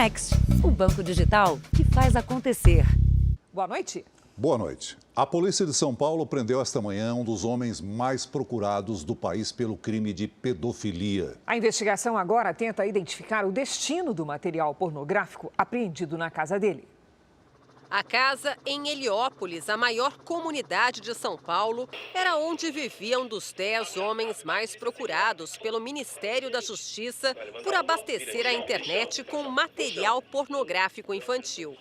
Next, o banco digital que faz acontecer. Boa noite. Boa noite. A polícia de São Paulo prendeu esta manhã um dos homens mais procurados do país pelo crime de pedofilia. A investigação agora tenta identificar o destino do material pornográfico apreendido na casa dele. A casa em Heliópolis, a maior comunidade de São Paulo, era onde vivia um dos 10 homens mais procurados pelo Ministério da Justiça por abastecer a internet com material pornográfico infantil.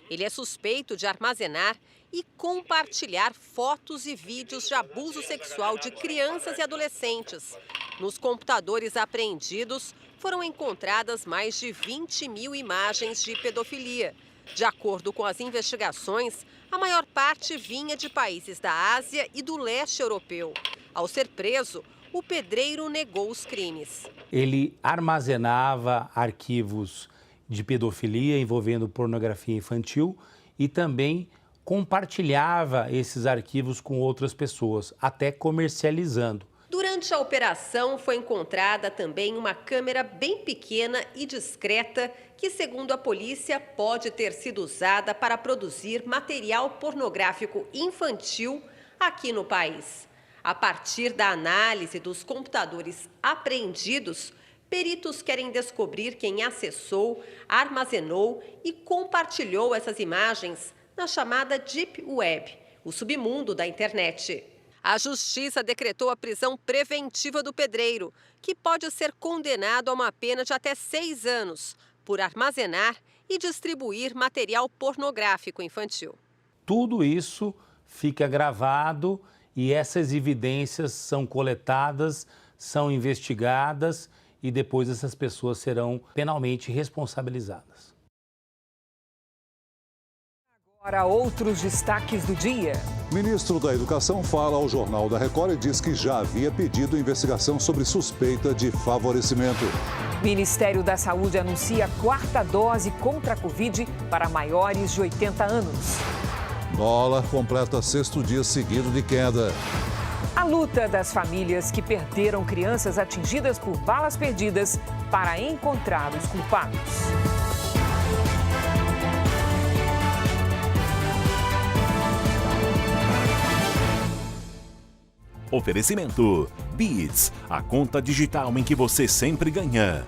Ele é suspeito de armazenar e compartilhar fotos e vídeos de abuso sexual de crianças e adolescentes. Nos computadores apreendidos, foram encontradas mais de 20 mil imagens de pedofilia. De acordo com as investigações, a maior parte vinha de países da Ásia e do leste europeu. Ao ser preso, o pedreiro negou os crimes. Ele armazenava arquivos de pedofilia envolvendo pornografia infantil e também compartilhava esses arquivos com outras pessoas, até comercializando. Durante a operação, foi encontrada também uma câmera bem pequena e discreta que, segundo a polícia, pode ter sido usada para produzir material pornográfico infantil aqui no país. A partir da análise dos computadores apreendidos, peritos querem descobrir quem acessou, armazenou e compartilhou essas imagens na chamada Deep Web, o submundo da internet. A Justiça decretou a prisão preventiva do pedreiro, que pode ser condenado a uma pena de até 6 anos por armazenar e distribuir material pornográfico infantil. Tudo isso fica gravado e essas evidências são coletadas, são investigadas e depois essas pessoas serão penalmente responsabilizadas. Agora, outros destaques do dia. O ministro da Educação fala ao Jornal da Record e diz que já havia pedido investigação sobre suspeita de favorecimento. Ministério da Saúde anuncia 4ª dose contra a Covid para maiores de 80 anos. Dólar completa 6º dia seguido de queda. A luta das famílias que perderam crianças atingidas por balas perdidas para encontrar os culpados. Oferecimento Beats, a conta digital em que você sempre ganha.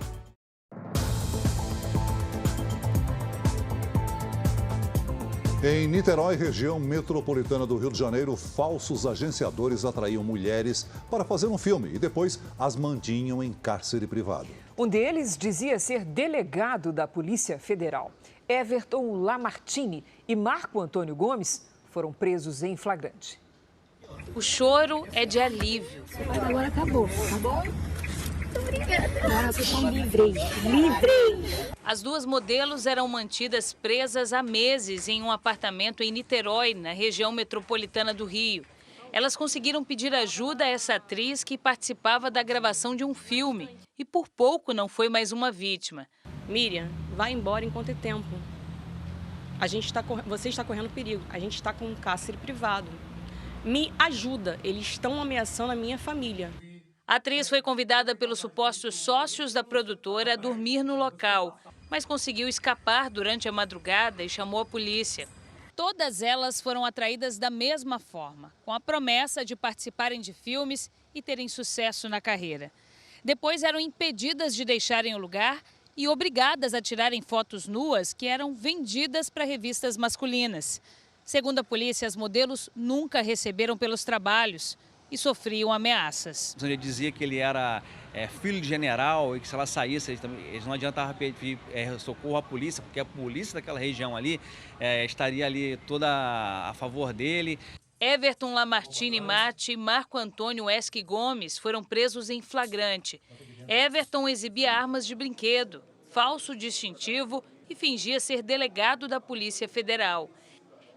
Em Niterói, região metropolitana do Rio de Janeiro, falsos agenciadores atraíam mulheres para fazer um filme e depois as mantinham em cárcere privado. Um deles dizia ser delegado da Polícia Federal. Everton Lamartine e Marco Antônio Gomes foram presos em flagrante. O choro é de alívio. Agora acabou, tá bom? Obrigada. Agora vocês estão livres. Livres! As duas modelos eram mantidas presas há meses em um apartamento em Niterói, na região metropolitana do Rio. Elas conseguiram pedir ajuda a essa atriz que participava da gravação de um filme e por pouco não foi mais uma vítima. Miriam, vai embora enquanto é tempo. Você está correndo perigo. A gente está com um cárcere privado. Me ajuda, eles estão ameaçando a minha família. A atriz foi convidada pelos supostos sócios da produtora a dormir no local, mas conseguiu escapar durante a madrugada e chamou a polícia. Todas elas foram atraídas da mesma forma, com a promessa de participarem de filmes e terem sucesso na carreira. Depois eram impedidas de deixarem o lugar e obrigadas a tirarem fotos nuas que eram vendidas para revistas masculinas. Segundo a polícia, as modelos nunca receberam pelos trabalhos e sofriam ameaças. Ele dizia que ele era filho de general e que se ela saísse, eles não adiantava pedir socorro à polícia, porque a polícia daquela região ali estaria ali toda a favor dele. Everton Lamartine Mate e Marco Antônio Esque Gomes foram presos em flagrante. Everton exibia armas de brinquedo, falso distintivo e fingia ser delegado da Polícia Federal.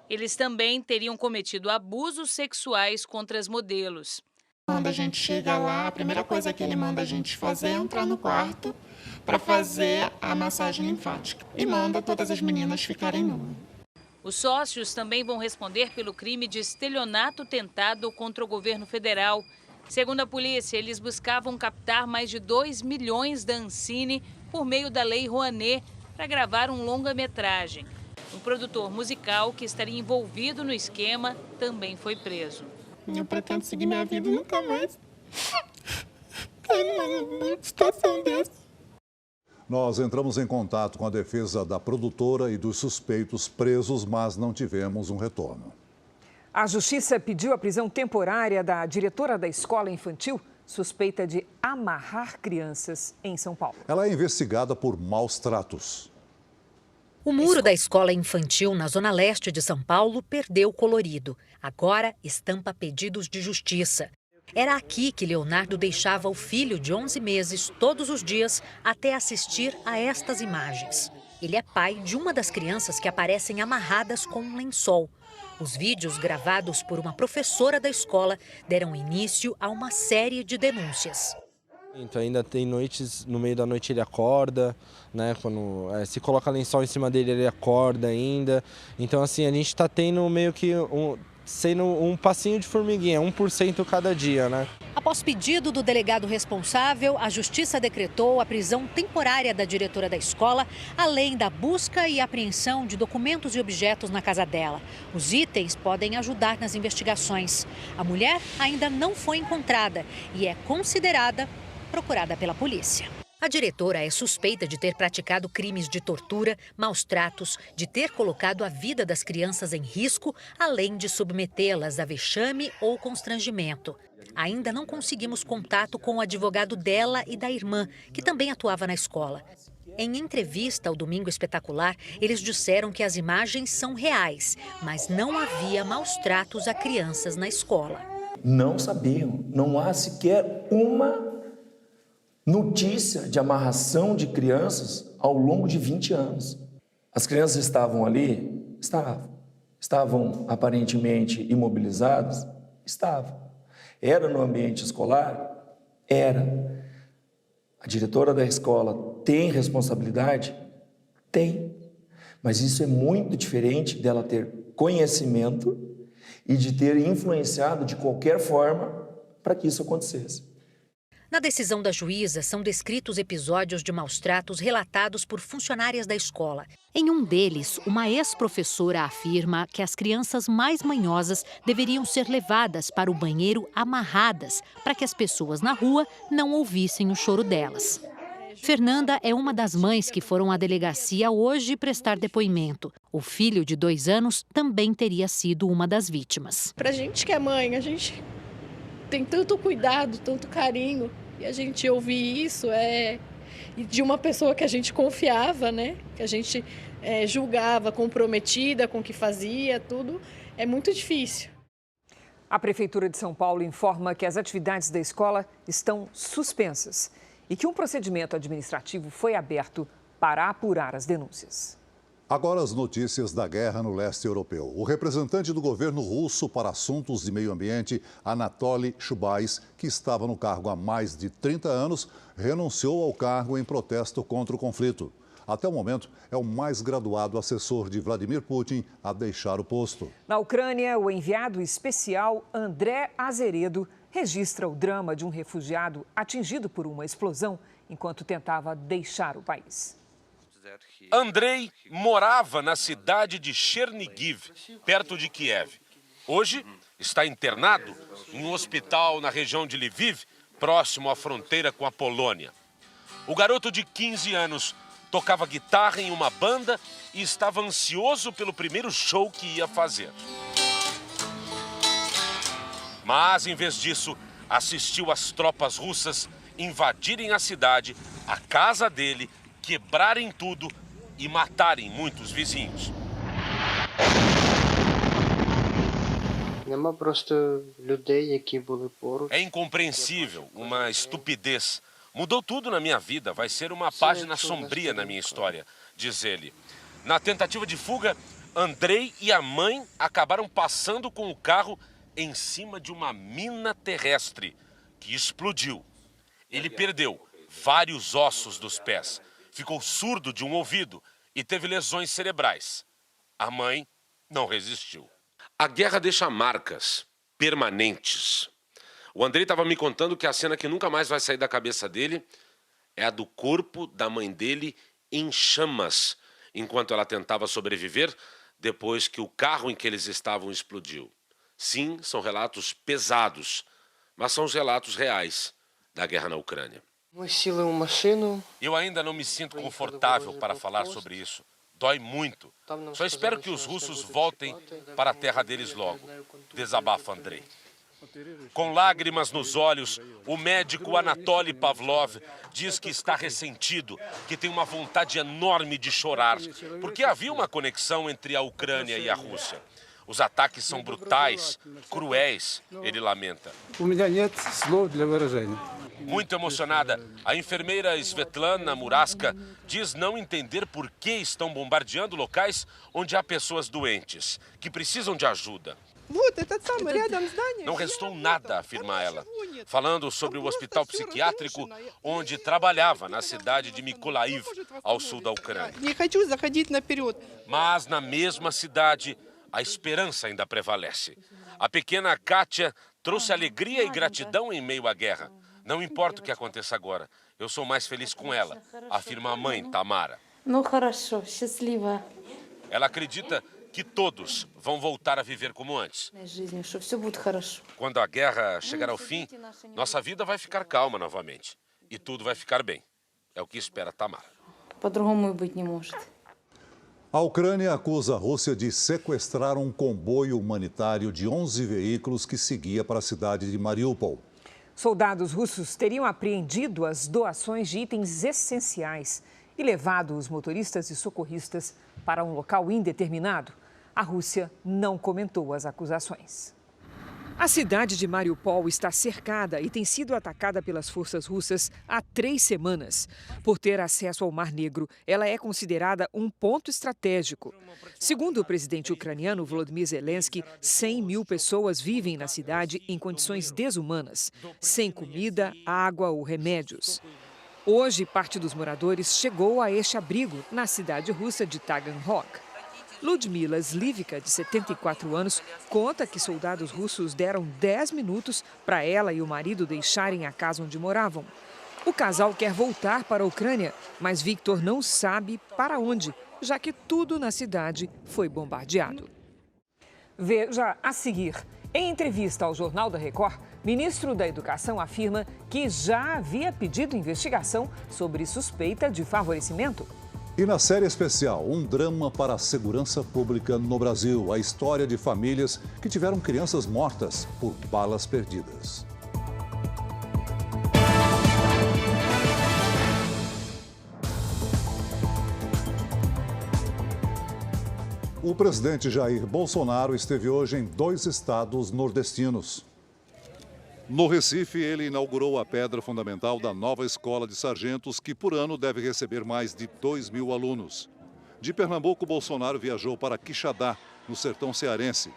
Eles também teriam cometido abusos sexuais contra as modelos. Quando a gente chega lá, a primeira coisa que ele manda a gente fazer é entrar no quarto para fazer a massagem linfática. E manda todas as meninas ficarem nuas. Os sócios também vão responder pelo crime de estelionato tentado contra o governo federal. Segundo a polícia, eles buscavam captar mais de 2 milhões da Ancine por meio da Lei Rouanet para gravar um longa-metragem. Um produtor musical que estaria envolvido no esquema também foi preso. Eu pretendo seguir minha vida e nunca mais cair numa situação dessa. Nós entramos em contato com a defesa da produtora e dos suspeitos presos, mas não tivemos um retorno. A Justiça pediu a prisão temporária da diretora da escola infantil, suspeita de amarrar crianças em São Paulo. Ela é investigada por maus tratos. O muro da escola infantil na zona leste de São Paulo perdeu o colorido. Agora estampa pedidos de justiça. Era aqui que Leonardo deixava o filho de 11 meses todos os dias até assistir a estas imagens. Ele é pai de uma das crianças que aparecem amarradas com um lençol. Os vídeos gravados por uma professora da escola deram início a uma série de denúncias. Ainda tem noites, no meio da noite ele acorda, né? Quando se coloca lençol em cima dele, ele acorda ainda. Então, assim, a gente está tendo meio que sendo um passinho de formiguinha, 1% cada dia, né? Após pedido do delegado responsável, a Justiça decretou a prisão temporária da diretora da escola, além da busca e apreensão de documentos e objetos na casa dela. Os itens podem ajudar nas investigações. A mulher ainda não foi encontrada e é considerada procurada pela polícia. A diretora é suspeita de ter praticado crimes de tortura, maus tratos, de ter colocado a vida das crianças em risco, além de submetê-las a vexame ou constrangimento. Ainda não conseguimos contato com o advogado dela e da irmã, que também atuava na escola. Em entrevista ao Domingo Espetacular, eles disseram que as imagens são reais, mas não havia maus tratos a crianças na escola. Não sabiam, não há sequer uma notícia de amarração de crianças ao longo de 20 anos. As crianças estavam ali? Estavam aparentemente imobilizadas? Estavam. Era no ambiente escolar? Era. A diretora da escola tem responsabilidade? Tem. Mas isso é muito diferente dela ter conhecimento e de ter influenciado de qualquer forma para que isso acontecesse. Na decisão da juíza, são descritos episódios de maus-tratos relatados por funcionárias da escola. Em um deles, uma ex-professora afirma que as crianças mais manhosas deveriam ser levadas para o banheiro amarradas, para que as pessoas na rua não ouvissem o choro delas. Fernanda é uma das mães que foram à delegacia hoje prestar depoimento. O filho de 2 anos também teria sido uma das vítimas. Pra gente que é mãe, a gente tem tanto cuidado, tanto carinho. E a gente ouvir isso de uma pessoa que a gente confiava, né? Que a gente julgava comprometida com o que fazia, tudo, é muito difícil. A Prefeitura de São Paulo informa que as atividades da escola estão suspensas e que um procedimento administrativo foi aberto para apurar as denúncias. Agora as notícias da guerra no leste europeu. O representante do governo russo para assuntos de meio ambiente, Anatoly Chubais, que estava no cargo há mais de 30 anos, renunciou ao cargo em protesto contra o conflito. Até o momento, é o mais graduado assessor de Vladimir Putin a deixar o posto. Na Ucrânia, o enviado especial André Azeredo registra o drama de um refugiado atingido por uma explosão enquanto tentava deixar o país. Andrei morava na cidade de Chernigiv, perto de Kiev. Hoje está internado em um hospital na região de Lviv, próximo à fronteira com a Polônia. O garoto de 15 anos tocava guitarra em uma banda e estava ansioso pelo primeiro show que ia fazer. Mas, em vez disso, assistiu às tropas russas invadirem a cidade, a casa dele, quebrarem tudo e matarem muitos vizinhos. É incompreensível, uma estupidez. Mudou tudo na minha vida, vai ser uma página sombria na minha história, diz ele. Na tentativa de fuga, Andrei e a mãe acabaram passando com o carro em cima de uma mina terrestre que explodiu. Ele perdeu vários ossos dos pés, ficou surdo de um ouvido e teve lesões cerebrais. A mãe não resistiu. A guerra deixa marcas permanentes. O Andrei estava me contando que a cena que nunca mais vai sair da cabeça dele é a do corpo da mãe dele em chamas, enquanto ela tentava sobreviver depois que o carro em que eles estavam explodiu. Sim, são relatos pesados, mas são os relatos reais da guerra na Ucrânia. Eu ainda não me sinto confortável para falar sobre isso. Dói muito. Só espero que os russos voltem para a terra deles logo. Desabafa Andrei. Com lágrimas nos olhos, o médico Anatoly Pavlov diz que está ressentido, que tem uma vontade enorme de chorar, porque havia uma conexão entre a Ucrânia e a Rússia. Os ataques são brutais, cruéis, ele lamenta. Muito emocionada, a enfermeira Svetlana Muraska diz não entender por que estão bombardeando locais onde há pessoas doentes, que precisam de ajuda. Não restou nada, afirma ela, falando sobre o hospital psiquiátrico onde trabalhava na cidade de Mykolaiv, ao sul da Ucrânia. Mas na mesma cidade, a esperança ainda prevalece. A pequena Kátia trouxe alegria e gratidão em meio à guerra. Não importa o que aconteça agora, eu sou mais feliz com ela, afirma a mãe, Tamara. Ela acredita que todos vão voltar a viver como antes. Quando a guerra chegar ao fim, nossa vida vai ficar calma novamente. E tudo vai ficar bem. É o que espera Tamara. A Ucrânia acusa a Rússia de sequestrar um comboio humanitário de 11 veículos que seguia para a cidade de Mariupol. Soldados russos teriam apreendido as doações de itens essenciais e levado os motoristas e socorristas para um local indeterminado. A Rússia não comentou as acusações. A cidade de Mariupol está cercada e tem sido atacada pelas forças russas há 3 semanas. Por ter acesso ao Mar Negro, ela é considerada um ponto estratégico. Segundo o presidente ucraniano Volodymyr Zelensky, 100 mil pessoas vivem na cidade em condições desumanas, sem comida, água ou remédios. Hoje, parte dos moradores chegou a este abrigo na cidade russa de Taganrog. Ludmila Slivka, de 74 anos, conta que soldados russos deram 10 minutos para ela e o marido deixarem a casa onde moravam. O casal quer voltar para a Ucrânia, mas Victor não sabe para onde, já que tudo na cidade foi bombardeado. Veja a seguir. Em entrevista ao Jornal da Record, ministro da Educação afirma que já havia pedido investigação sobre suspeita de favorecimento. E na série especial, um drama para a segurança pública no Brasil. A história de famílias que tiveram crianças mortas por balas perdidas. O presidente Jair Bolsonaro esteve hoje em 2 estados nordestinos. No Recife, ele inaugurou a pedra fundamental da nova escola de sargentos, que por ano deve receber mais de 2.000 alunos. De Pernambuco, Bolsonaro viajou para Quixadá, no sertão cearense.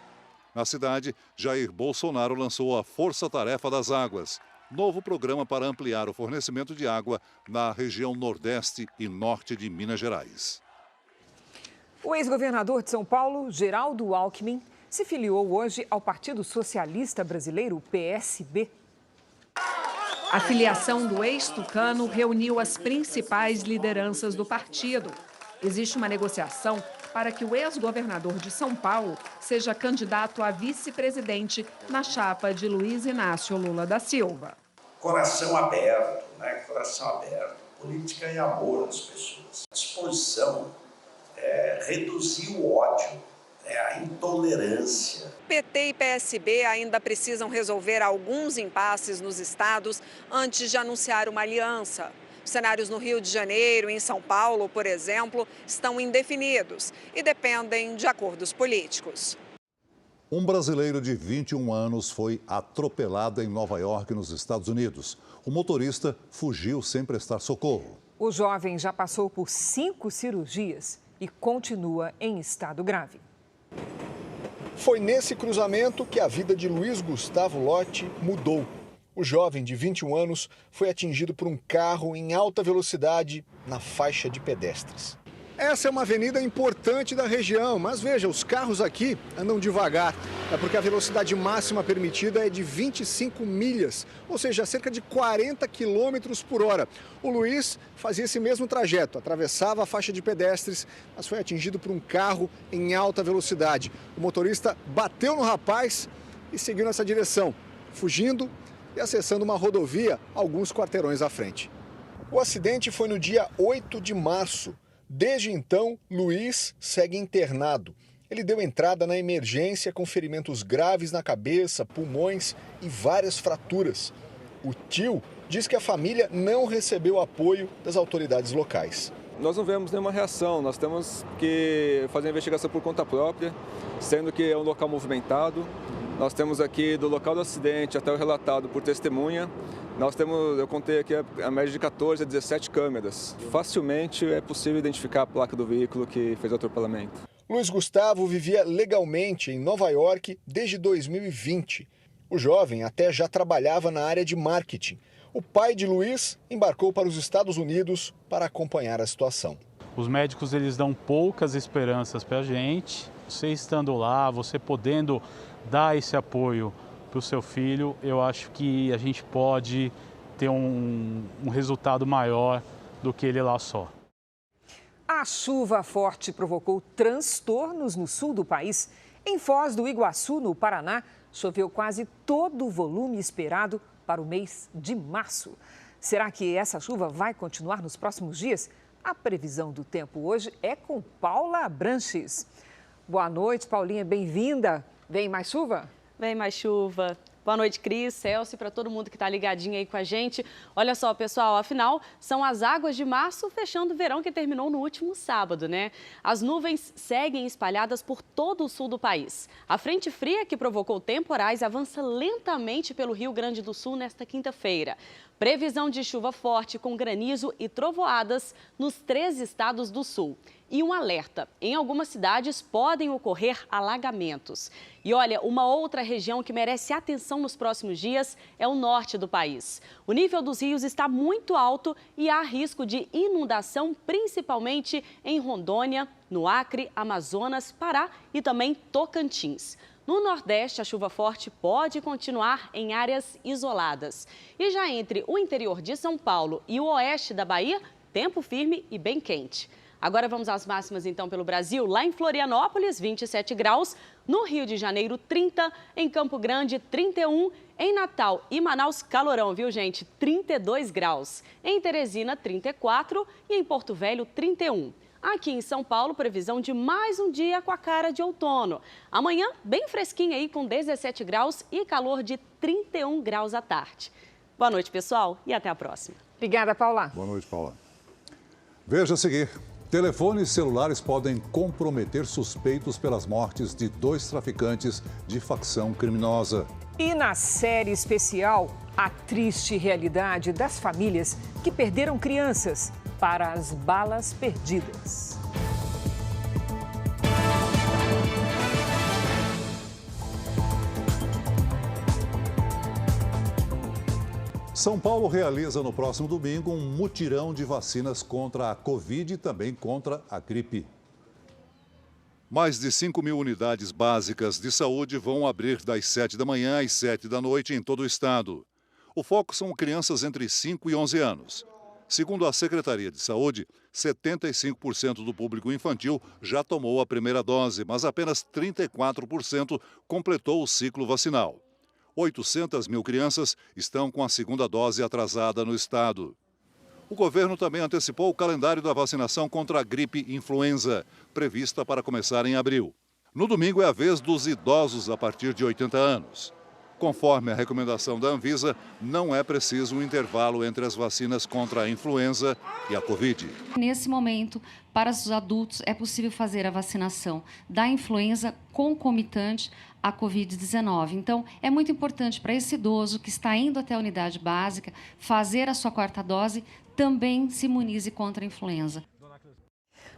Na cidade, Jair Bolsonaro lançou a Força Tarefa das Águas, novo programa para ampliar o fornecimento de água na região nordeste e norte de Minas Gerais. O ex-governador de São Paulo, Geraldo Alckmin, se filiou hoje ao Partido Socialista Brasileiro, PSB. A filiação do ex-tucano reuniu as principais lideranças do partido. Existe uma negociação para que o ex-governador de São Paulo seja candidato a vice-presidente na chapa de Luiz Inácio Lula da Silva. Coração aberto, né? Coração aberto. Política é amor às pessoas. Disposição é reduzir o ódio. É a intolerância. PT e PSB ainda precisam resolver alguns impasses nos estados antes de anunciar uma aliança. Os cenários no Rio de Janeiro e em São Paulo, por exemplo, estão indefinidos e dependem de acordos políticos. Um brasileiro de 21 anos foi atropelado em Nova York, nos Estados Unidos. O motorista fugiu sem prestar socorro. O jovem já passou por 5 cirurgias e continua em estado grave. Foi nesse cruzamento que a vida de Luiz Gustavo Lotti mudou. O jovem de 21 anos foi atingido por um carro em alta velocidade na faixa de pedestres. Essa é uma avenida importante da região, mas veja, os carros aqui andam devagar. É porque a velocidade máxima permitida é de 25 milhas, ou seja, cerca de 40 quilômetros por hora. O Luiz fazia esse mesmo trajeto, atravessava a faixa de pedestres, mas foi atingido por um carro em alta velocidade. O motorista bateu no rapaz e seguiu nessa direção, fugindo e acessando uma rodovia alguns quarteirões à frente. O acidente foi no dia 8 de março. Desde então, Luiz segue internado. Ele deu entrada na emergência com ferimentos graves na cabeça, pulmões e várias fraturas. O tio diz que a família não recebeu apoio das autoridades locais. Nós não vemos nenhuma reação, nós temos que fazer a investigação por conta própria, sendo que é um local movimentado. Nós temos aqui do local do acidente até o relatado por testemunha. Eu contei aqui a média de 14 a 17 câmeras. Facilmente é possível identificar a placa do veículo que fez o atropelamento. Luiz Gustavo vivia legalmente em Nova York desde 2020. O jovem até já trabalhava na área de marketing. O pai de Luiz embarcou para os Estados Unidos para acompanhar a situação. Os médicos eles dão poucas esperanças para a gente. Você estando lá, você podendo dar esse apoio para o seu filho, eu acho que a gente pode ter um resultado maior do que ele lá só. A chuva forte provocou transtornos no sul do país. Em Foz do Iguaçu, no Paraná, choveu quase todo o volume esperado para o mês de março. Será que essa chuva vai continuar nos próximos dias? A previsão do tempo hoje é com Paula Abranches. Boa noite, Paulinha, bem-vinda. Vem mais chuva? Vem mais chuva. Boa noite, Cris, Celso, e para todo mundo que está ligadinho aí com a gente. Olha só, pessoal, afinal, são as águas de março fechando o verão que terminou no último sábado, né? As nuvens seguem espalhadas por todo o sul do país. A frente fria que provocou temporais avança lentamente pelo Rio Grande do Sul nesta quinta-feira. Previsão de chuva forte com granizo e trovoadas nos 3 estados do sul. E um alerta, em algumas cidades podem ocorrer alagamentos. E olha, uma outra região que merece atenção nos próximos dias é o norte do país. O nível dos rios está muito alto e há risco de inundação, principalmente em Rondônia, no Acre, Amazonas, Pará e também Tocantins. No Nordeste, a chuva forte pode continuar em áreas isoladas. E já entre o interior de São Paulo e o oeste da Bahia, tempo firme e bem quente. Agora vamos às máximas então pelo Brasil. Lá em Florianópolis, 27 graus. No Rio de Janeiro, 30. Em Campo Grande, 31. Em Natal e Manaus, calorão, viu, gente? 32 graus. Em Teresina, 34. E em Porto Velho, 31. Aqui em São Paulo, previsão de mais um dia com a cara de outono. Amanhã, bem fresquinho aí, com 17 graus e calor de 31 graus à tarde. Boa noite, pessoal, e até a próxima. Obrigada, Paula. Boa noite, Paula. Veja a seguir. Telefones celulares podem comprometer suspeitos pelas mortes de 2 traficantes de facção criminosa. E na série especial, a triste realidade das famílias que perderam crianças para as balas perdidas. São Paulo realiza no próximo domingo um mutirão de vacinas contra a Covid e também contra a gripe. Mais de 5.000 unidades básicas de saúde vão abrir das 7 da manhã às 7 da noite em todo o estado. O foco são crianças entre 5 e 11 anos. Segundo a Secretaria de Saúde, 75% do público infantil já tomou a primeira dose, mas apenas 34% completou o ciclo vacinal. 800 mil crianças estão com a segunda dose atrasada no estado. O governo também antecipou o calendário da vacinação contra a gripe influenza, prevista para começar em abril. No domingo é a vez dos idosos a partir de 80 anos. Conforme a recomendação da Anvisa, não é preciso um intervalo entre as vacinas contra a influenza e a Covid. Nesse momento, para os adultos, é possível fazer a vacinação da influenza concomitante à Covid-19. Então, é muito importante para esse idoso que está indo até a unidade básica fazer a sua 4ª dose, também se imunize contra a influenza.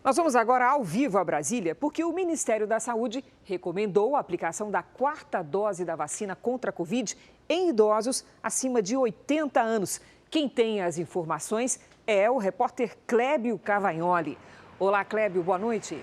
Nós vamos agora ao vivo a Brasília, porque o Ministério da Saúde recomendou a aplicação da 4ª dose da vacina contra a Covid em idosos acima de 80 anos. Quem tem as informações é o repórter Clébio Cavagnoli. Olá, Clébio, boa noite.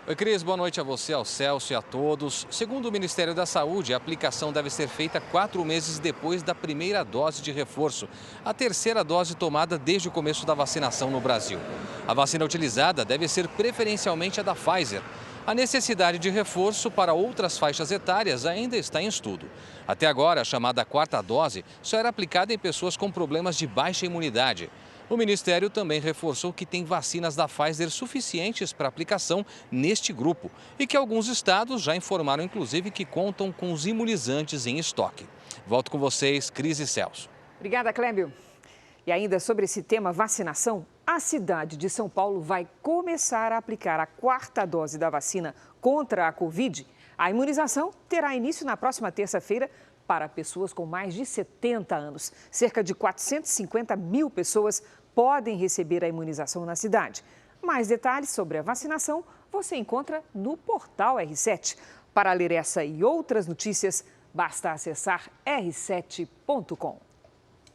Oi, Cris, boa noite a você, ao Celso e a todos. Segundo o Ministério da Saúde, a aplicação deve ser feita 4 meses depois da primeira dose de reforço, a terceira dose tomada desde o começo da vacinação no Brasil. A vacina utilizada deve ser preferencialmente a da Pfizer. A necessidade de reforço para outras faixas etárias ainda está em estudo. Até agora, a chamada quarta dose só era aplicada em pessoas com problemas de baixa imunidade. O Ministério também reforçou que tem vacinas da Pfizer suficientes para aplicação neste grupo e que alguns estados já informaram, inclusive, que contam com os imunizantes em estoque. Volto com vocês, Cris e Celso. Obrigada, Clébio. E ainda sobre esse tema vacinação, a cidade de São Paulo vai começar a aplicar a quarta dose da vacina contra a Covid. A imunização terá início na próxima terça-feira para pessoas com mais de 70 anos. Cerca de 450 mil pessoas podem receber a imunização na cidade. Mais detalhes sobre a vacinação você encontra no portal R7. Para ler essa e outras notícias, basta acessar r7.com.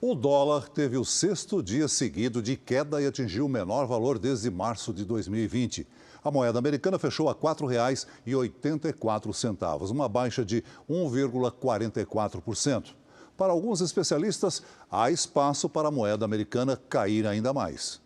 O dólar teve o 6º dia seguido de queda e atingiu o menor valor desde março de 2020. A moeda americana fechou a R$ 4,84, uma baixa de 1,44%. Para alguns especialistas, há espaço para a moeda americana cair ainda mais.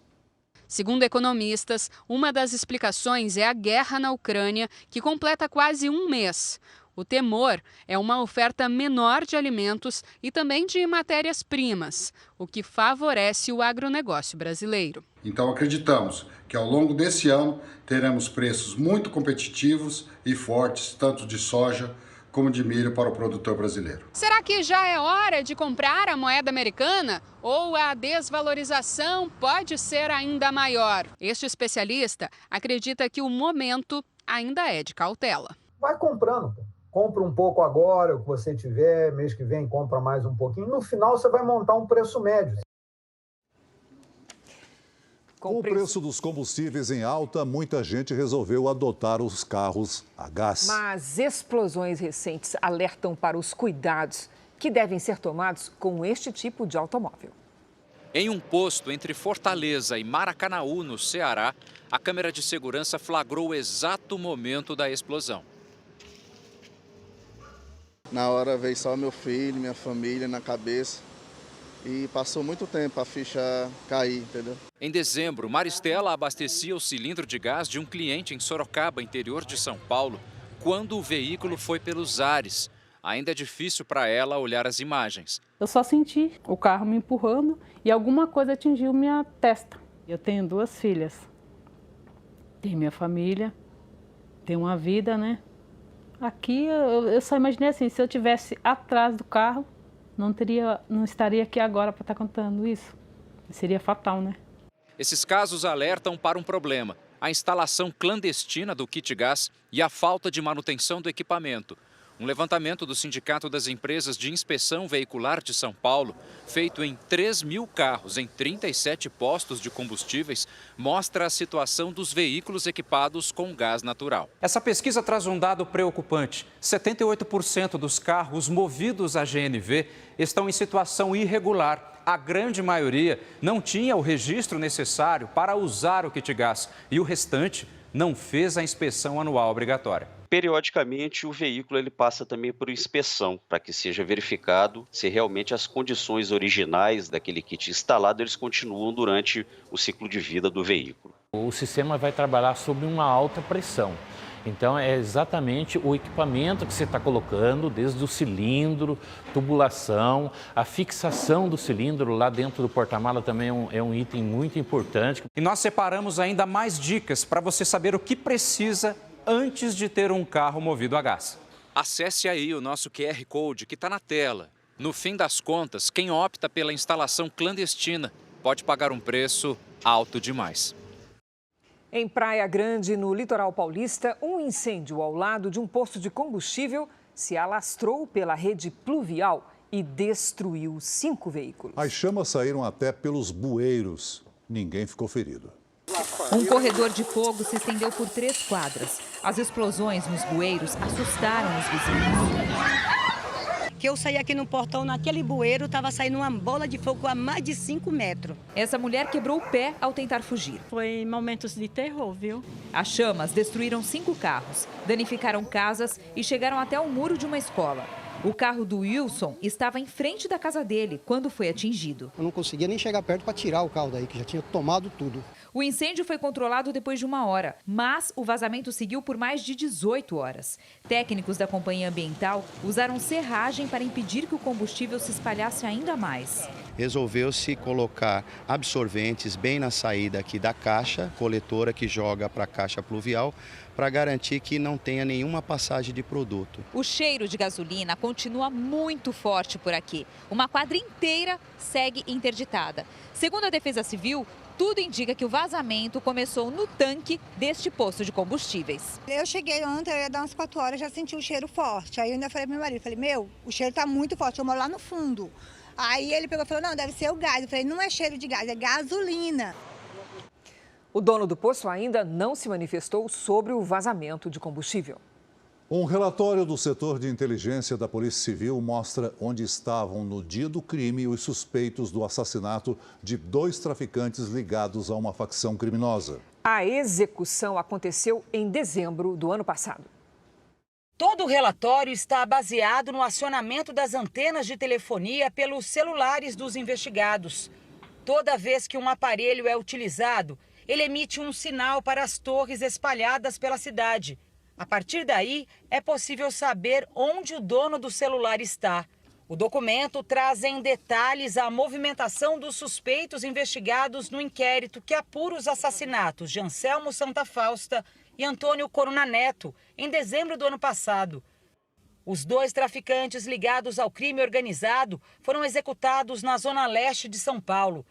Segundo economistas, uma das explicações é a guerra na Ucrânia, que completa quase um mês. O temor é uma oferta menor de alimentos e também de matérias-primas, o que favorece o agronegócio brasileiro. Então acreditamos que ao longo desse ano teremos preços muito competitivos e fortes, tanto de soja como de milho para o produtor brasileiro. Será que já é hora de comprar a moeda americana? Ou a desvalorização pode ser ainda maior? Este especialista acredita que o momento ainda é de cautela. Vai comprando, compra um pouco agora, o que você tiver, mês que vem compra mais um pouquinho. No final você vai montar um preço médio. Com o preço dos combustíveis em alta, muita gente resolveu adotar os carros a gás. Mas explosões recentes alertam para os cuidados que devem ser tomados com este tipo de automóvel. Em um posto entre Fortaleza e Maracanaú, no Ceará, a câmera de segurança flagrou o exato momento da explosão. Na hora veio só meu filho, minha família na cabeça. E passou muito tempo a ficha cair, entendeu? Em dezembro, Maristela abastecia o cilindro de gás de um cliente em Sorocaba, interior de São Paulo, quando o veículo foi pelos ares. Ainda é difícil para ela olhar as imagens. Eu só senti o carro me empurrando e alguma coisa atingiu minha testa. Eu tenho 2 filhas. Tenho minha família, tenho uma vida, né? Aqui eu só imaginei assim, se eu estivesse atrás do carro, não estaria aqui agora para estar contando isso. Seria fatal, né? Esses casos alertam para um problema: a instalação clandestina do kit gás e a falta de manutenção do equipamento. Um levantamento do Sindicato das Empresas de Inspeção Veicular de São Paulo, feito em 3.000 carros em 37 postos de combustíveis, mostra a situação dos veículos equipados com gás natural. Essa pesquisa traz um dado preocupante. 78% dos carros movidos a GNV estão em situação irregular. A grande maioria não tinha o registro necessário para usar o kit gás e o restante não fez a inspeção anual obrigatória. Periodicamente, o veículo ele passa também por inspeção, para que seja verificado se realmente as condições originais daquele kit instalado eles continuam durante o ciclo de vida do veículo. O sistema vai trabalhar sob uma alta pressão. Então, é exatamente o equipamento que você está colocando, desde o cilindro, tubulação, a fixação do cilindro lá dentro do porta-mala também é um item muito importante. E nós separamos ainda mais dicas para você saber o que precisa antes de ter um carro movido a gás. Acesse aí o nosso QR Code que está na tela. No fim das contas, quem opta pela instalação clandestina pode pagar um preço alto demais. Em Praia Grande, no litoral paulista, um incêndio ao lado de um posto de combustível se alastrou pela rede pluvial e destruiu 5 veículos. As chamas saíram até pelos bueiros. Ninguém ficou ferido. Um corredor de fogo se estendeu por 3 quadras. As explosões nos bueiros assustaram os vizinhos. que eu saí aqui no portão, naquele bueiro, estava saindo uma bola de fogo a mais de 5 metros. Essa mulher quebrou o pé ao tentar fugir. Foi momentos de terror, viu? As chamas destruíram 5 carros, danificaram casas e chegaram até o muro de uma escola. O carro do Wilson estava em frente da casa dele quando foi atingido. Eu não conseguia nem chegar perto para tirar o carro daí, que já tinha tomado tudo. O incêndio foi controlado depois de 1 hora, mas o vazamento seguiu por mais de 18 horas. Técnicos da companhia ambiental usaram serragem para impedir que o combustível se espalhasse ainda mais. Resolveu-se colocar absorventes bem na saída aqui da caixa coletora que joga para a caixa pluvial, para garantir que não tenha nenhuma passagem de produto. O cheiro de gasolina continua muito forte por aqui. Uma quadra inteira segue interditada. Segundo a Defesa Civil, tudo indica que o vazamento começou no tanque deste posto de combustíveis. Eu cheguei ontem, eu ia dar umas 4 horas, já senti o cheiro forte. Aí eu ainda falei pro meu marido, o cheiro tá muito forte, eu moro lá no fundo. Aí ele pegou e falou, não, deve ser o gás. Eu falei, não é cheiro de gás, é gasolina. O dono do poço ainda não se manifestou sobre o vazamento de combustível. Um relatório do setor de inteligência da Polícia Civil mostra onde estavam no dia do crime os suspeitos do assassinato de 2 traficantes ligados a uma facção criminosa. A execução aconteceu em dezembro do ano passado. Todo o relatório está baseado no acionamento das antenas de telefonia pelos celulares dos investigados. Toda vez que um aparelho é utilizado, ele emite um sinal para as torres espalhadas pela cidade. A partir daí, é possível saber onde o dono do celular está. O documento traz em detalhes a movimentação dos suspeitos investigados no inquérito que apura os assassinatos de Anselmo Santa Fausta e Antônio Corona Neto, em dezembro do ano passado. Os 2 traficantes ligados ao crime organizado foram executados na zona leste de São Paulo.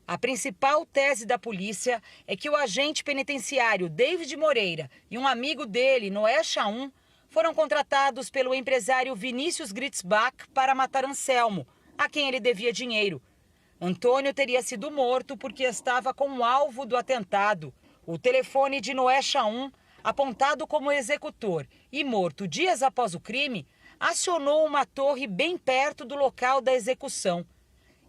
A principal tese da polícia é que o agente penitenciário David Moreira e um amigo dele, Noé Chaum, foram contratados pelo empresário Vinícius Gritzbach para matar Anselmo, a quem ele devia dinheiro. Antônio teria sido morto porque estava com o alvo do atentado. O telefone de Noé Chaum, apontado como executor e morto dias após o crime, acionou uma torre bem perto do local da execução.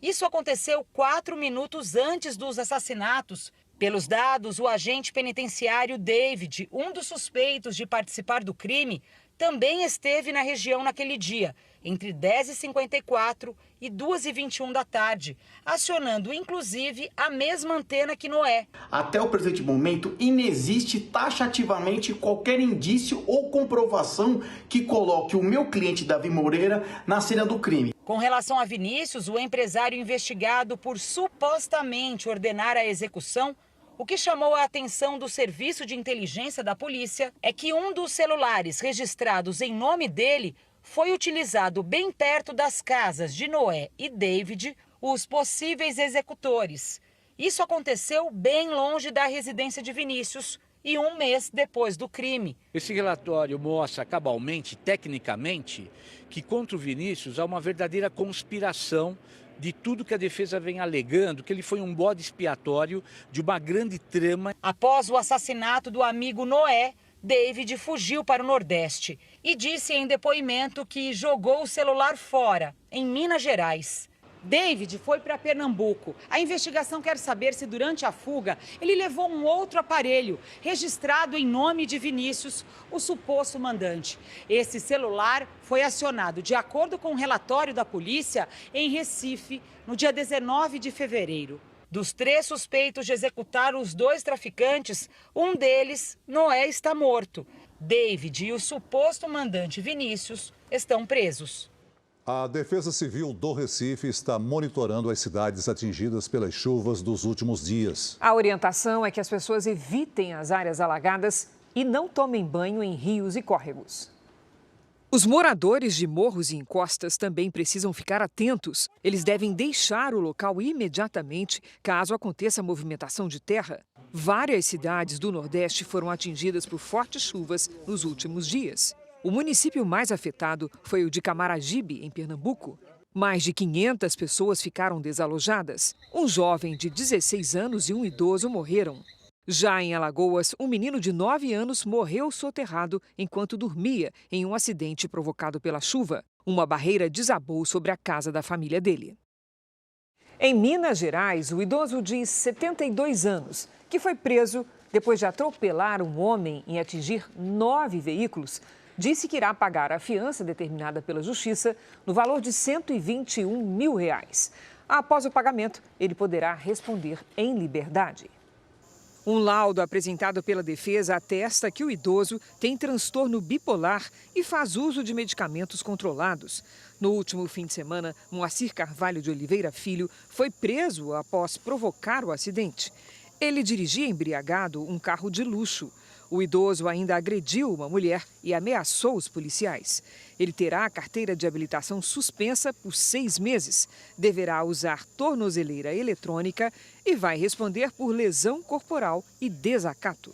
Isso aconteceu 4 minutos antes dos assassinatos. Pelos dados, o agente penitenciário David, um dos suspeitos de participar do crime, também esteve na região naquele dia, entre 10h54 e 2h21 da tarde, acionando inclusive a mesma antena que Noé. Até o presente momento, inexiste taxativamente qualquer indício ou comprovação que coloque o meu cliente Davi Moreira na cena do crime. Com relação a Vinícius, o empresário investigado por supostamente ordenar a execução, o que chamou a atenção do Serviço de Inteligência da Polícia é que um dos celulares registrados em nome dele foi utilizado bem perto das casas de Noé e David, os possíveis executores. Isso aconteceu bem longe da residência de Vinícius e 1 mês depois do crime. Esse relatório mostra cabalmente, tecnicamente, que contra o Vinícius há uma verdadeira conspiração de tudo que a defesa vem alegando, que ele foi um bode expiatório de uma grande trama. Após o assassinato do amigo Noé, David fugiu para o Nordeste e disse em depoimento que jogou o celular fora, em Minas Gerais. David foi para Pernambuco. A investigação quer saber se durante a fuga ele levou um outro aparelho registrado em nome de Vinícius, o suposto mandante. Esse celular foi acionado, de acordo com o relatório da polícia, em Recife, no dia 19 de fevereiro. Dos 3 suspeitos de executar os 2 traficantes, um deles, Noé, está morto. David e o suposto mandante Vinícius estão presos. A Defesa Civil do Recife está monitorando as cidades atingidas pelas chuvas dos últimos dias. A orientação é que as pessoas evitem as áreas alagadas e não tomem banho em rios e córregos. Os moradores de morros e encostas também precisam ficar atentos. Eles devem deixar o local imediatamente caso aconteça movimentação de terra. Várias cidades do Nordeste foram atingidas por fortes chuvas nos últimos dias. O município mais afetado foi o de Camaragibe, em Pernambuco. Mais de 500 pessoas ficaram desalojadas. Um jovem de 16 anos e um idoso morreram. Já em Alagoas, um menino de 9 anos morreu soterrado enquanto dormia em um acidente provocado pela chuva. Uma barreira desabou sobre a casa da família dele. Em Minas Gerais, o idoso de 72 anos, que foi preso depois de atropelar um homem e atingir 9 veículos, disse que irá pagar a fiança determinada pela Justiça no valor de R$ 121 mil. Após o pagamento, ele poderá responder em liberdade. Um laudo apresentado pela defesa atesta que o idoso tem transtorno bipolar e faz uso de medicamentos controlados. No último fim de semana, Moacir Carvalho de Oliveira Filho foi preso após provocar o acidente. Ele dirigia embriagado um carro de luxo. O idoso ainda agrediu uma mulher e ameaçou os policiais. Ele terá a carteira de habilitação suspensa por 6 meses, deverá usar tornozeleira eletrônica e vai responder por lesão corporal e desacato.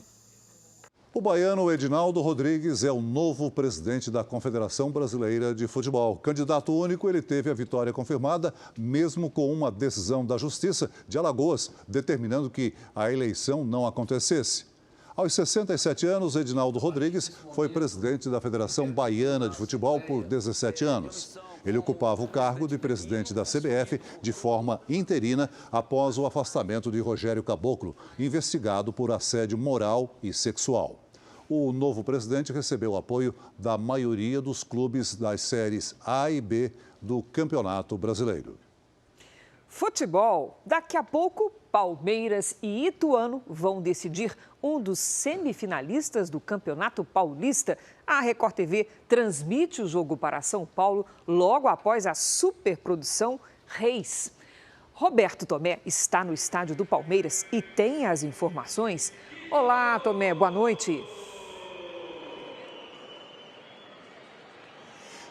O baiano Edinaldo Rodrigues é o novo presidente da Confederação Brasileira de Futebol. Candidato único, ele teve a vitória confirmada, mesmo com uma decisão da Justiça de Alagoas, determinando que a eleição não acontecesse. Aos 67 anos, Edinaldo Rodrigues foi presidente da Federação Baiana de Futebol por 17 anos. Ele ocupava o cargo de presidente da CBF de forma interina após o afastamento de Rogério Caboclo, investigado por assédio moral e sexual. O novo presidente recebeu apoio da maioria dos clubes das séries A e B do Campeonato Brasileiro. Futebol. Daqui a pouco, Palmeiras e Ituano vão decidir um dos semifinalistas do Campeonato Paulista. A Record TV transmite o jogo para São Paulo logo após a superprodução Reis. Roberto Tomé está no estádio do Palmeiras e tem as informações. Olá, Tomé, boa noite.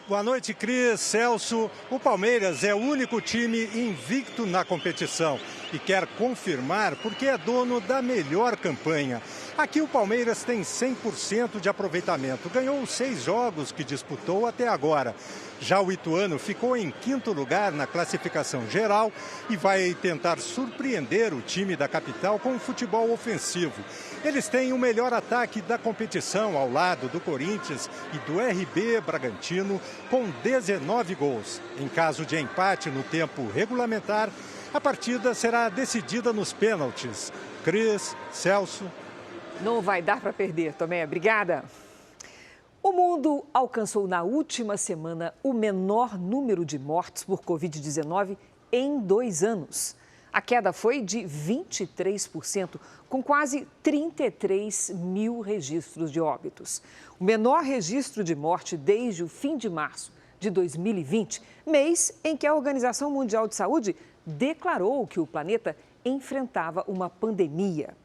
Boa noite, Cris, Celso. O Palmeiras é o único time invicto na competição e quer confirmar porque é dono da melhor campanha. Aqui o Palmeiras tem 100% de aproveitamento. Ganhou os 6 jogos que disputou até agora. Já o Ituano ficou em 5º lugar na classificação geral e vai tentar surpreender o time da capital com um futebol ofensivo. Eles têm o melhor ataque da competição ao lado do Corinthians e do RB Bragantino com 19 gols. Em caso de empate no tempo regulamentar, a partida será decidida nos pênaltis. Cris, Celso. Não vai dar para perder, Tomé. Obrigada. O mundo alcançou na última semana o menor número de mortes por Covid-19 em 2 anos. A queda foi de 23%, com quase 33 mil registros de óbitos. O menor registro de morte desde o fim de março de 2020, mês em que a Organização Mundial de Saúde declarou que o planeta enfrentava uma pandemia.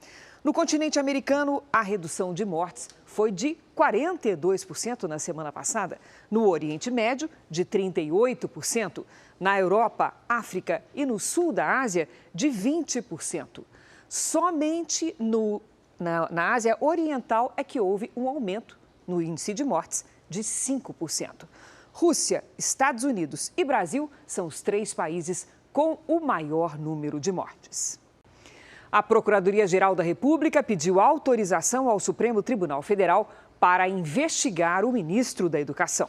No continente americano, a redução de mortes foi de 42% na semana passada. No Oriente Médio, de 38%. Na Europa, África e no sul da Ásia, de 20%. Somente na Ásia Oriental é que houve um aumento no índice de mortes de 5%. Rússia, Estados Unidos e Brasil são os 3 países com o maior número de mortes. A Procuradoria-Geral da República pediu autorização ao Supremo Tribunal Federal para investigar o ministro da Educação.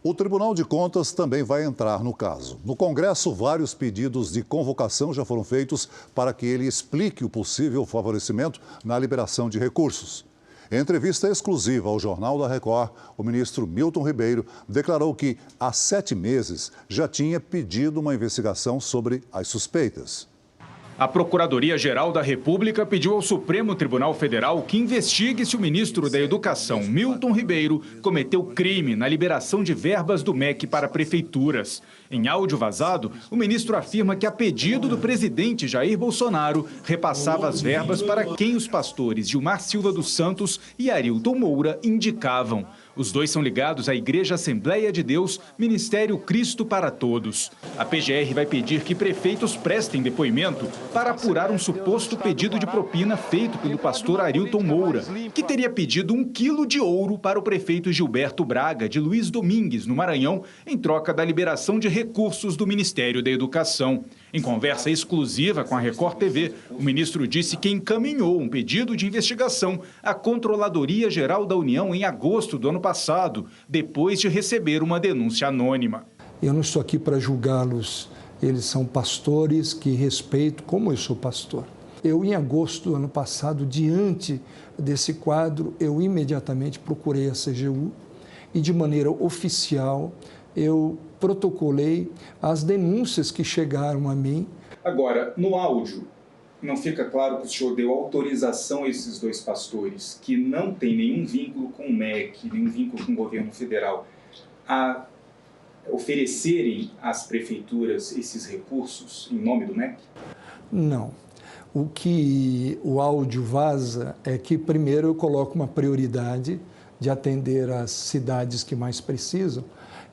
O Tribunal de Contas também vai entrar no caso. No Congresso, vários pedidos de convocação já foram feitos para que ele explique o possível favorecimento na liberação de recursos. Em entrevista exclusiva ao Jornal da Record, o ministro Milton Ribeiro declarou que, há 7 meses, já tinha pedido uma investigação sobre as suspeitas. A Procuradoria-Geral da República pediu ao Supremo Tribunal Federal que investigue se o ministro da Educação, Milton Ribeiro, cometeu crime na liberação de verbas do MEC para prefeituras. Em áudio vazado, o ministro afirma que, a pedido do presidente Jair Bolsonaro, repassava as verbas para quem os pastores Gilmar Silva dos Santos e Arilton Moura indicavam. Os 2 são ligados à Igreja Assembleia de Deus, Ministério Cristo para Todos. A PGR vai pedir que prefeitos prestem depoimento para apurar um suposto pedido de propina feito pelo pastor Arilton Moura, que teria pedido 1 quilo de ouro para o prefeito Gilberto Braga, de Luiz Domingues, no Maranhão, em troca da liberação de recursos do Ministério da Educação. Em conversa exclusiva com a Record TV, o ministro disse que encaminhou um pedido de investigação à Controladoria Geral da União em agosto do ano passado, depois de receber uma denúncia anônima. Eu não estou aqui para julgá-los. Eles são pastores que respeito, como eu sou pastor. Eu, em agosto do ano passado, diante desse quadro, eu imediatamente procurei a CGU e, de maneira oficial, eu protocolei as denúncias que chegaram a mim. Agora, no áudio, não fica claro que o senhor deu autorização a esses dois pastores, que não têm nenhum vínculo com o MEC, nenhum vínculo com o governo federal, a oferecerem às prefeituras esses recursos em nome do MEC? Não. O que o áudio vaza é que, primeiro, eu coloco uma prioridade de atender as cidades que mais precisam.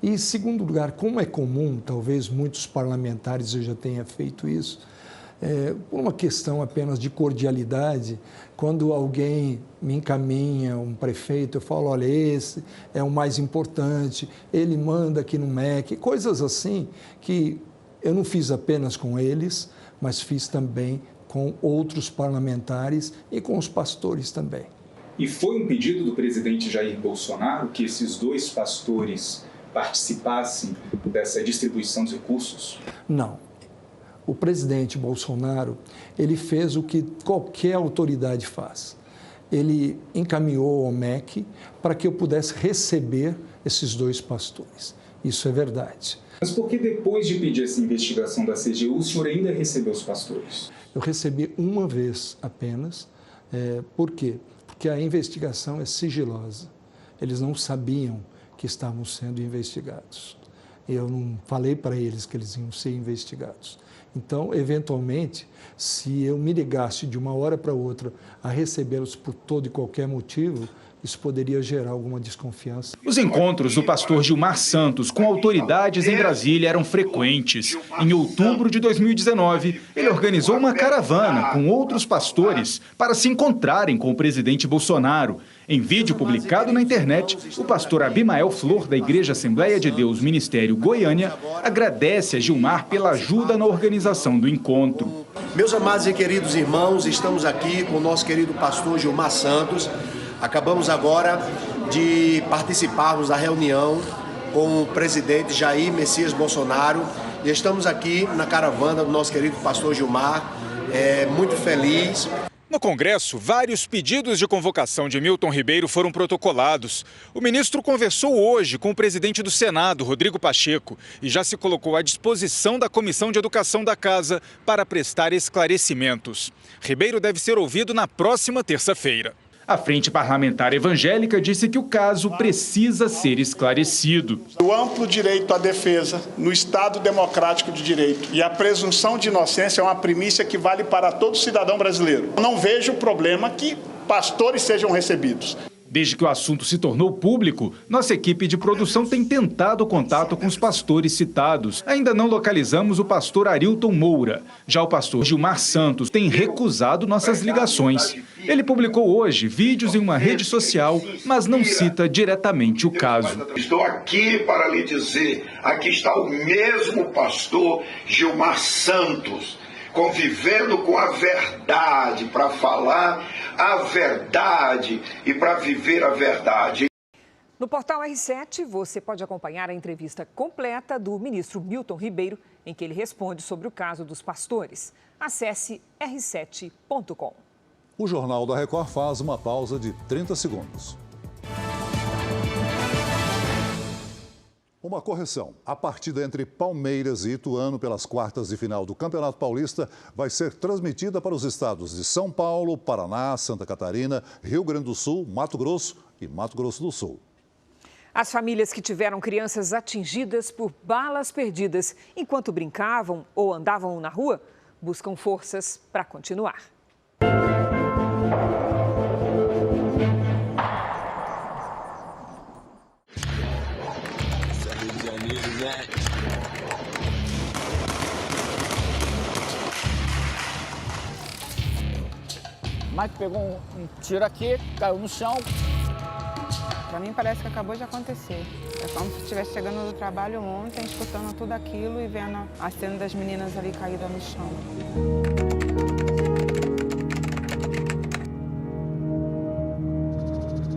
E, em segundo lugar, como é comum, talvez muitos parlamentares já tenham feito isso, por uma questão apenas de cordialidade, quando alguém me encaminha, um prefeito, eu falo, olha, esse é o mais importante, ele manda aqui no MEC, coisas assim que eu não fiz apenas com eles, mas fiz também com outros parlamentares e com os pastores também. E foi um pedido do presidente Jair Bolsonaro que esses dois pastores participassem dessa distribuição de recursos? Não. O presidente Bolsonaro, ele fez o que qualquer autoridade faz. Ele encaminhou ao MEC para que eu pudesse receber esses dois pastores. Isso é verdade. Mas por que depois de pedir essa investigação da CGU, o senhor ainda recebeu os pastores? Eu recebi uma vez apenas. Por quê? Porque a investigação é sigilosa. Eles não sabiam que estavam sendo investigados. Eu não falei para eles que eles iam ser investigados. Então, eventualmente, se eu me ligasse de uma hora para outra a recebê-los por todo e qualquer motivo, isso poderia gerar alguma desconfiança. Os encontros do pastor Gilmar Santos com autoridades em Brasília eram frequentes. Em outubro de 2019, ele organizou uma caravana com outros pastores para se encontrarem com o presidente Bolsonaro. Em vídeo publicado na internet, o pastor Abimael Flor, da Igreja Assembleia de Deus Ministério Goiânia, agradece a Gilmar pela ajuda na organização do encontro. Meus amados e queridos irmãos, estamos aqui com o nosso querido pastor Gilmar Santos. Acabamos agora de participarmos da reunião com o presidente Jair Messias Bolsonaro e estamos aqui na caravana do nosso querido pastor Gilmar, muito feliz. No Congresso, vários pedidos de convocação de Milton Ribeiro foram protocolados. O ministro conversou hoje com o presidente do Senado, Rodrigo Pacheco, e já se colocou à disposição da Comissão de Educação da Casa para prestar esclarecimentos. Ribeiro deve ser ouvido na próxima terça-feira. A Frente Parlamentar Evangélica disse que o caso precisa ser esclarecido. O amplo direito à defesa no Estado democrático de direito e a presunção de inocência é uma primícia que vale para todo cidadão brasileiro. Não vejo problema que pastores sejam recebidos. Desde que o assunto se tornou público, nossa equipe de produção tem tentado contato com os pastores citados. Ainda não localizamos o pastor Arilton Moura. Já o pastor Gilmar Santos tem recusado nossas ligações. Ele publicou hoje vídeos em uma rede social, mas não cita diretamente o caso. Estou aqui para lhe dizer, aqui está o mesmo pastor Gilmar Santos, convivendo com a verdade, para falar a verdade e para viver a verdade. No portal R7, você pode acompanhar a entrevista completa do ministro Milton Ribeiro, em que ele responde sobre o caso dos pastores. Acesse r7.com. O Jornal da Record faz uma pausa de 30 segundos. Uma correção. A partida entre Palmeiras e Ituano pelas quartas de final do Campeonato Paulista vai ser transmitida para os estados de São Paulo, Paraná, Santa Catarina, Rio Grande do Sul, Mato Grosso e Mato Grosso do Sul. As famílias que tiveram crianças atingidas por balas perdidas enquanto brincavam ou andavam na rua buscam forças para continuar. Mike pegou um tiro aqui, caiu no chão. Para mim parece que acabou de acontecer. É como se estivesse chegando do trabalho ontem, escutando tudo aquilo e vendo a cena das meninas ali caídas no chão.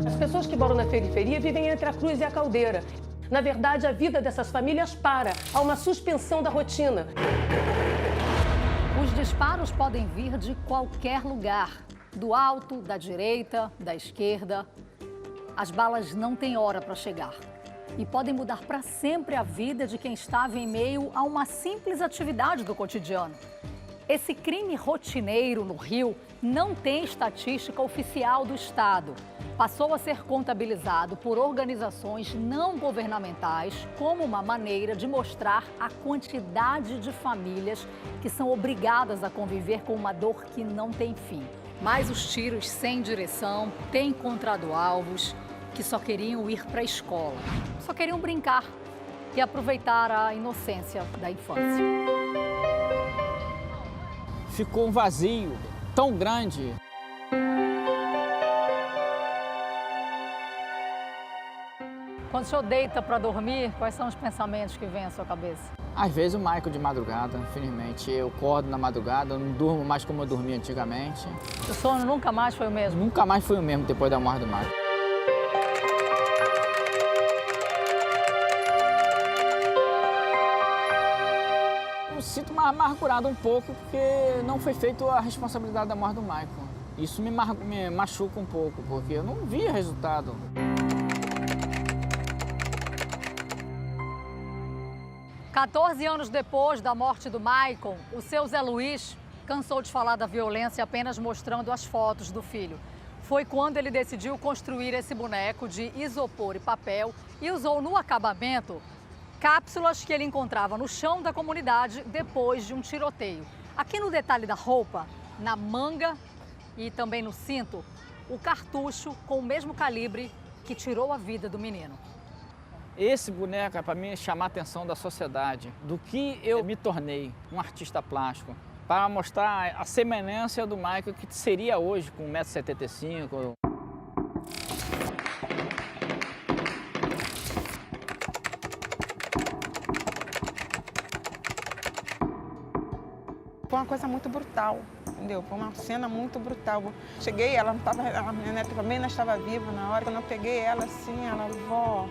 As pessoas que moram na periferia vivem entre a Cruz e a Caldeira. Na verdade, a vida dessas famílias para. Há uma suspensão da rotina. Os disparos podem vir de qualquer lugar. Do alto, da direita, da esquerda. As balas não têm hora para chegar. E podem mudar para sempre a vida de quem estava em meio a uma simples atividade do cotidiano. Esse crime rotineiro no Rio não tem estatística oficial do Estado. Passou a ser contabilizado por organizações não governamentais como uma maneira de mostrar a quantidade de famílias que são obrigadas a conviver com uma dor que não tem fim. Mas os tiros sem direção têm encontrado alvos que só queriam ir para a escola, só queriam brincar e aproveitar a inocência da infância. Ficou um vazio tão grande. Quando o senhor deita para dormir, quais são os pensamentos que vêm à sua cabeça? Às vezes o Michael de madrugada, infelizmente. Eu acordo na madrugada, não durmo mais como eu dormia antigamente. O sono nunca mais foi o mesmo? Nunca mais foi o mesmo depois da morte do Michael. Eu sinto mais amargurado um pouco porque não foi feita a responsabilidade da morte do Michael. Isso me machuca um pouco, porque eu não vi resultado. Quatorze anos depois da morte do Michael, o seu Zé Luiz cansou de falar da violência apenas mostrando as fotos do filho. Foi quando ele decidiu construir esse boneco de isopor e papel e usou no acabamento cápsulas que ele encontrava no chão da comunidade depois de um tiroteio. Aqui no detalhe da roupa, na manga e também no cinto, o cartucho com o mesmo calibre que tirou a vida do menino. Esse boneco é para mim chamar a atenção da sociedade, do que eu me tornei, um artista plástico, para mostrar a semelhança do Michael que seria hoje com 1,75 m. Foi uma coisa muito brutal, entendeu? Foi uma cena muito brutal. Cheguei, ela não estava, a minha neta também não estava viva na hora. Quando eu peguei ela assim, ela, vó,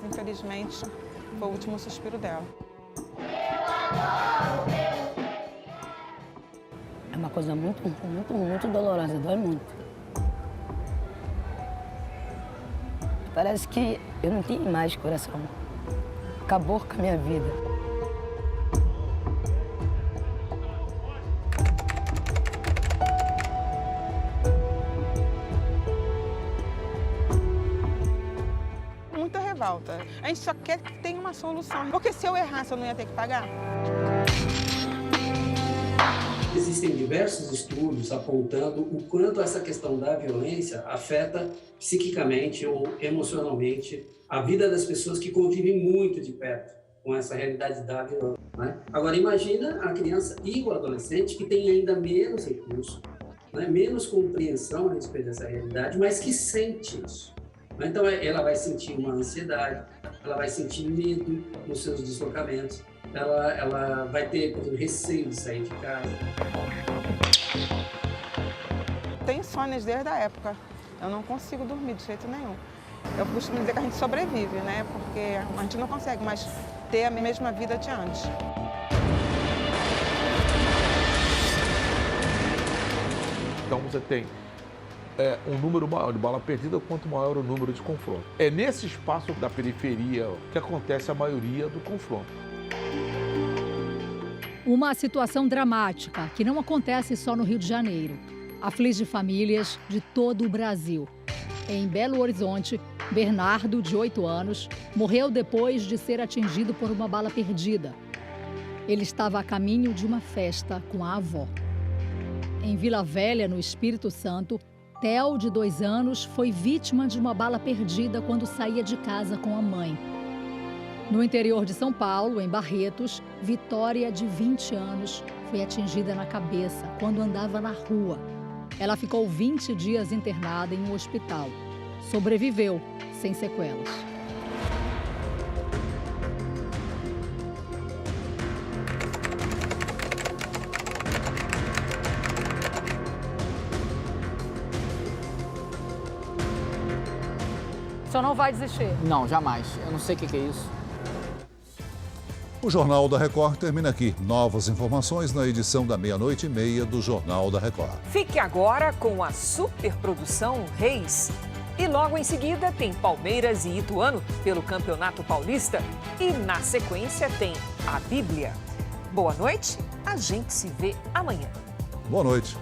infelizmente, foi o último suspiro dela. É uma coisa muito dolorosa, dói muito. Parece que eu não tenho mais coração. Acabou com a minha vida. Revolta. A gente só quer que tenha uma solução. Porque se eu errasse, eu não ia ter que pagar. Existem diversos estudos apontando o quanto essa questão da violência afeta psiquicamente ou emocionalmente a vida das pessoas que convivem muito de perto com essa realidade da violência, né? Agora, imagina a criança e o adolescente que tem ainda menos recurso, né? Menos compreensão a respeito dessa realidade, mas que sente isso. Então, ela vai sentir uma ansiedade, ela vai sentir medo nos seus deslocamentos, ela vai ter, por exemplo, receio de sair de casa. Tenho insônias desde a época. Eu não consigo dormir de jeito nenhum. Eu costumo dizer que a gente sobrevive, né? Porque a gente não consegue mais ter a mesma vida de antes. Então, você tem um número maior de bala perdida, quanto maior o número de confronto. É nesse espaço da periferia que acontece a maioria do confronto. Uma situação dramática que não acontece só no Rio de Janeiro. Aflige famílias de todo o Brasil. Em Belo Horizonte, Bernardo, de 8 anos, morreu depois de ser atingido por uma bala perdida. Ele estava a caminho de uma festa com a avó. Em Vila Velha, no Espírito Santo, Theo, de 2 anos, foi vítima de uma bala perdida quando saía de casa com a mãe. No interior de São Paulo, em Barretos, Vitória, de 20 anos, foi atingida na cabeça quando andava na rua. Ela ficou 20 dias internada em um hospital. sobreviveu sem sequelas. O senhor não vai desistir? Não, jamais. Eu não sei o que é isso. O Jornal da Record termina aqui. Novas informações na edição da 00:30 do Jornal da Record. Fique agora com a superprodução Reis. E logo em seguida tem Palmeiras e Ituano pelo Campeonato Paulista. E na sequência tem a Bíblia. Boa noite, a gente se vê amanhã. Boa noite.